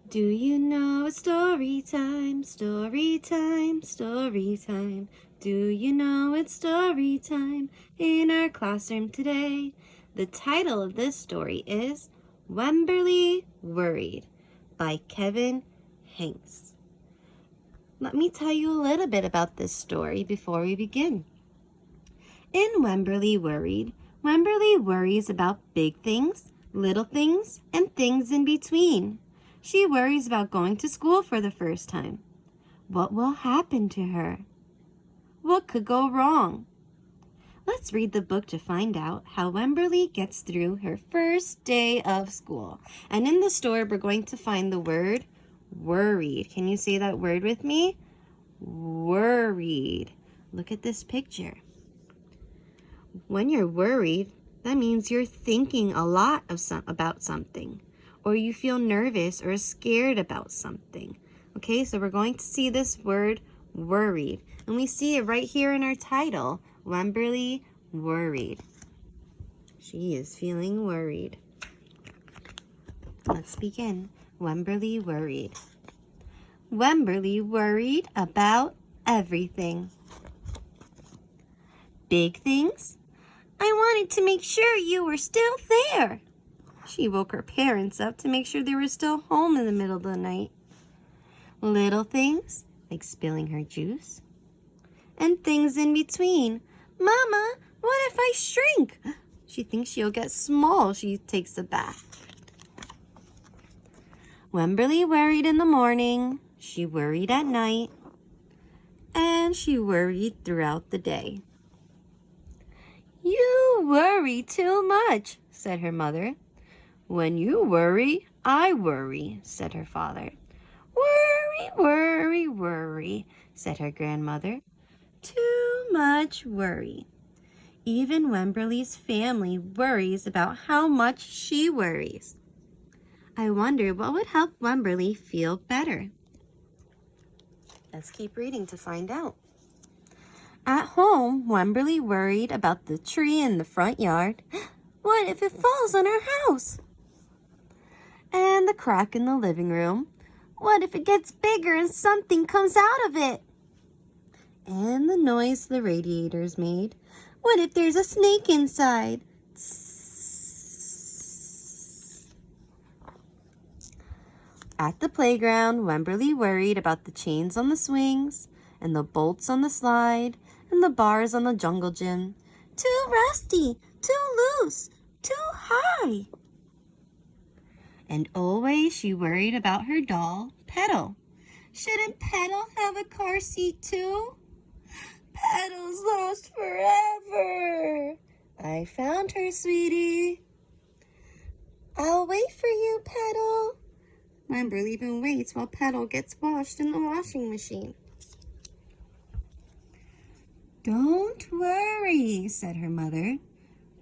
Do you know it's story time, story time, story time? Do you know it's story time in our classroom today? The title of this story is Wemberly Worried by Kevin Hanks. Let me tell you a little bit about this story before we begin. In Wemberly Worried, Wemberly worries about big things, little things, and things in between. She worries about going to school for the first time. What will happen to her? What could go wrong? Let's read the book to find out how Wemberly gets through her first day of school. And in the story, we're going to find the word worried. Can you say that word with me? Worried. Look at this picture. When you're worried, that means you're thinking a lot about something, or you feel nervous or scared about something. Okay, so we're going to see this word worried, and we see it right here in our title, Wemberly Worried. She is feeling worried. Let's begin. Wemberly Worried. Wemberly worried about everything. Big things? I wanted to make sure you were still there. She woke her parents up to make sure they were still home in the middle of the night. Little things, like spilling her juice. And things in between. Mama, what if I shrink? She thinks she'll get small if she takes a bath. Wemberly worried in the morning. She worried at night. And she worried throughout the day. You worry too much, said her mother. When you worry, I worry, said her father. Worry, worry, worry, said her grandmother. Too much worry. Even Wemberly's family worries about how much she worries. I wonder what would help Wemberly feel better. Let's keep reading to find out. At home, Wemberly worried about the tree in the front yard. What if it falls on our house? And the crack in the living room. What if it gets bigger and something comes out of it? And the noise the radiators made. What if there's a snake inside? At the playground, Wemberly worried about the chains on the swings, and the bolts on the slide, and the bars on the jungle gym. Too rusty, too loose, too high. And always she worried about her doll, Petal. Shouldn't Petal have a car seat too? Petal's lost forever. I found her, sweetie. I'll wait for you, Petal. Wemberly even waits while Petal gets washed in the washing machine. Don't worry, said her mother.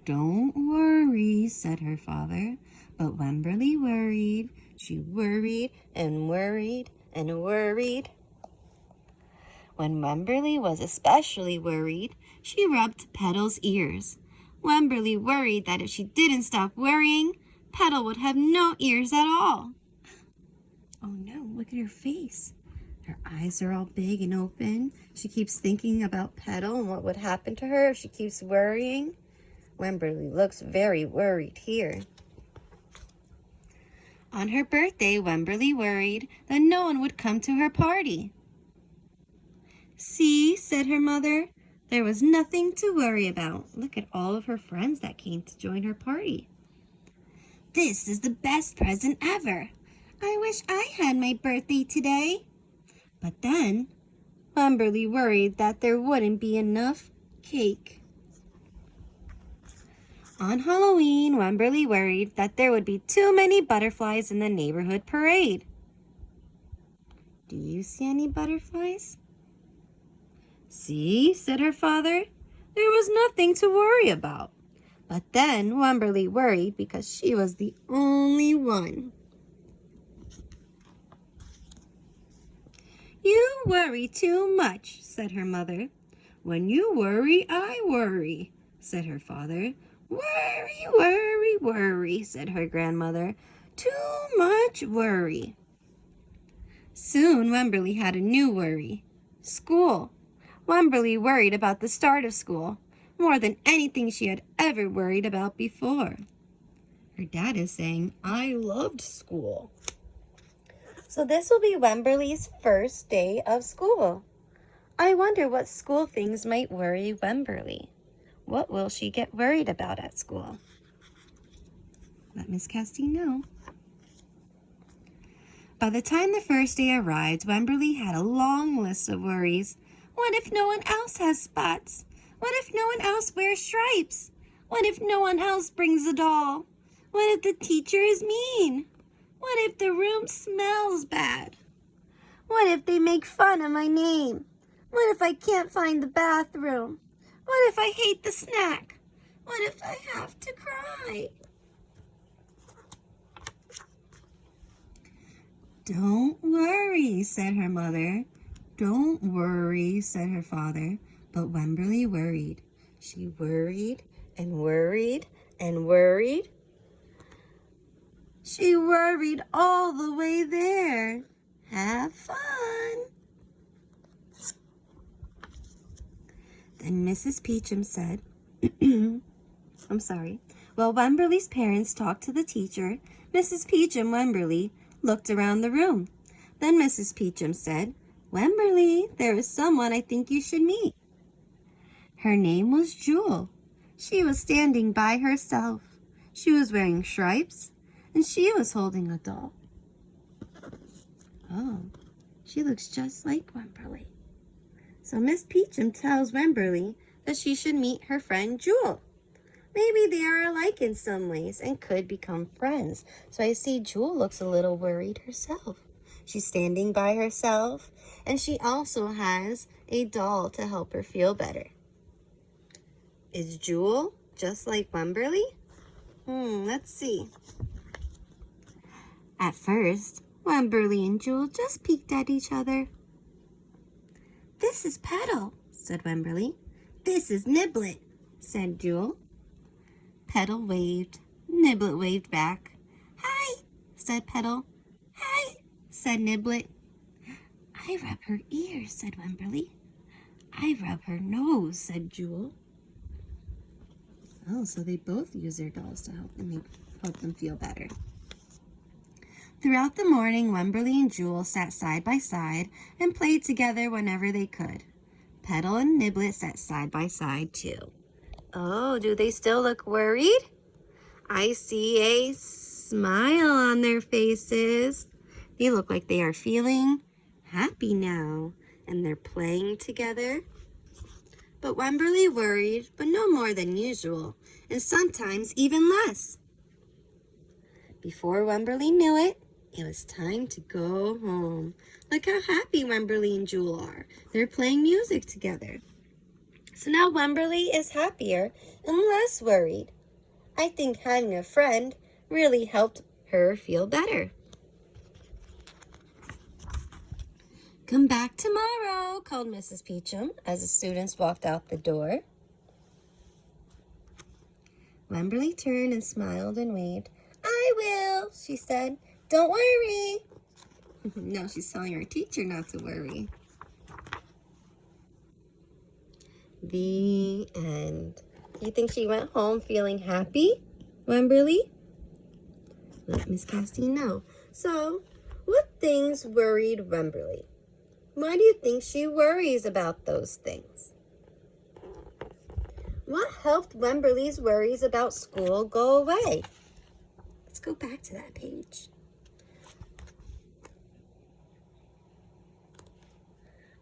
Don't worry, said her father. But Wemberly worried. She worried and worried and worried. When Wemberly was especially worried, she rubbed Petal's ears. Wemberly worried that if she didn't stop worrying, Petal would have no ears at all. Oh no, look at her face. Her eyes are all big and open. She keeps thinking about Petal and what would happen to her if she keeps worrying. Wemberly looks very worried here. On her birthday, Wemberly worried that no one would come to her party. See, said her mother, there was nothing to worry about. Look at all of her friends that came to join her party. This is the best present ever. I wish I had my birthday today. But then, Wemberly worried that there wouldn't be enough cake. On Halloween, Wemberly worried that there would be too many butterflies in the neighborhood parade. Do you see any butterflies? See, said her father, there was nothing to worry about. But then Wemberly worried because she was the only one. You worry too much, said her mother. When you worry, I worry, said her father. Worry, worry, worry, said her grandmother. Too much worry. Soon Wemberly had a new worry. School. Wemberly worried about the start of school more than anything she had ever worried about before. Her dad is saying, I loved school. So this will be Wemberly's first day of school. I wonder what school things might worry Wemberly. What will she get worried about at school? Let Miss Castine know. By the time the first day arrived, Wemberly had a long list of worries. What if no one else has spots? What if no one else wears stripes? What if no one else brings a doll? What if the teacher is mean? What if the room smells bad? What if they make fun of my name? What if I can't find the bathroom? What if I hate the snack? What if I have to cry? Don't worry, said her mother. Don't worry, said her father. But Wemberly worried. She worried and worried and worried. She worried all the way there. Have fun. Then Mrs. Peachum said, I'm sorry. While Wemberly's parents talked to the teacher, Mrs. Peachum Wemberly looked around the room. Then Mrs. Peachum said, Wemberly, there is someone I think you should meet. Her name was Jewel. She was standing by herself. She was wearing stripes, and she was holding a doll. Oh, she looks just like Wemberly. So Miss Peachum tells Wemberly that she should meet her friend Jewel. Maybe they are alike in some ways and could become friends. So I see Jewel looks a little worried herself. She's standing by herself, and she also has a doll to help her feel better. Is Jewel just like Wemberly? Let's see. At first, Wemberly and Jewel just peeked at each other. This is Petal, said Wemberly. This is Niblet, said Jewel. Petal waved. Niblet waved back. Hi, said Petal. Hi, said Niblet. I rub her ears, said Wemberly. I rub her nose, said Jewel. Oh, so they both use their dolls to help them feel better. Throughout the morning, Wemberly and Jewel sat side by side and played together whenever they could. Petal and Niblet sat side by side too. Oh, do they still look worried? I see a smile on their faces. They look like they are feeling happy now, and they're playing together. But Wemberly worried, but no more than usual, and sometimes even less. Before Wemberly knew it, it was time to go home. Look how happy Wemberly and Jewel are. They're playing music together. So now Wemberly is happier and less worried. I think having a friend really helped her feel better. Come back tomorrow, called Mrs. Peachum as the students walked out the door. Wemberly turned and smiled and waved. I will, she said. Don't worry. No, she's telling her teacher not to worry. The end. Do you think she went home feeling happy, Wemberly? Let Miss Castine know. So, what things worried Wemberly? Why do you think she worries about those things? What helped Wemberly's worries about school go away? Let's go back to that page.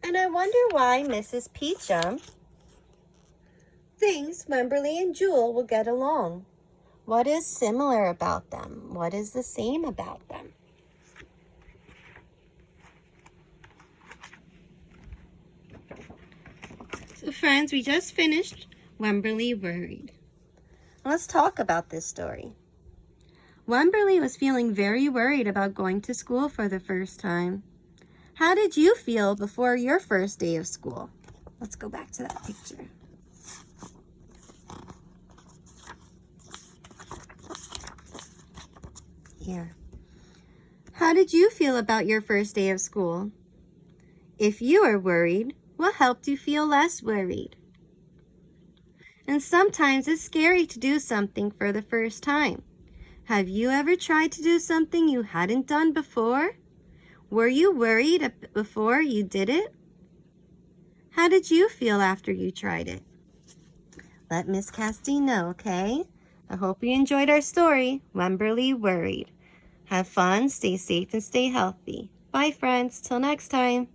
And I wonder why Mrs. Peachum thinks Wemberly and Jewel will get along. What is similar about them? What is the same about them? So friends, we just finished Wemberly Worried. Let's talk about this story. Wemberly was feeling very worried about going to school for the first time. How did you feel before your first day of school? Let's go back to that picture. Here. How did you feel about your first day of school? If you are worried, what helped you feel less worried? And sometimes it's scary to do something for the first time. Have you ever tried to do something you hadn't done before? Were you worried before you did it? How did you feel after you tried it? Let Miss Castine know, okay? I hope you enjoyed our story, Wemberly Worried. Have fun, stay safe, and stay healthy. Bye, friends. Till next time.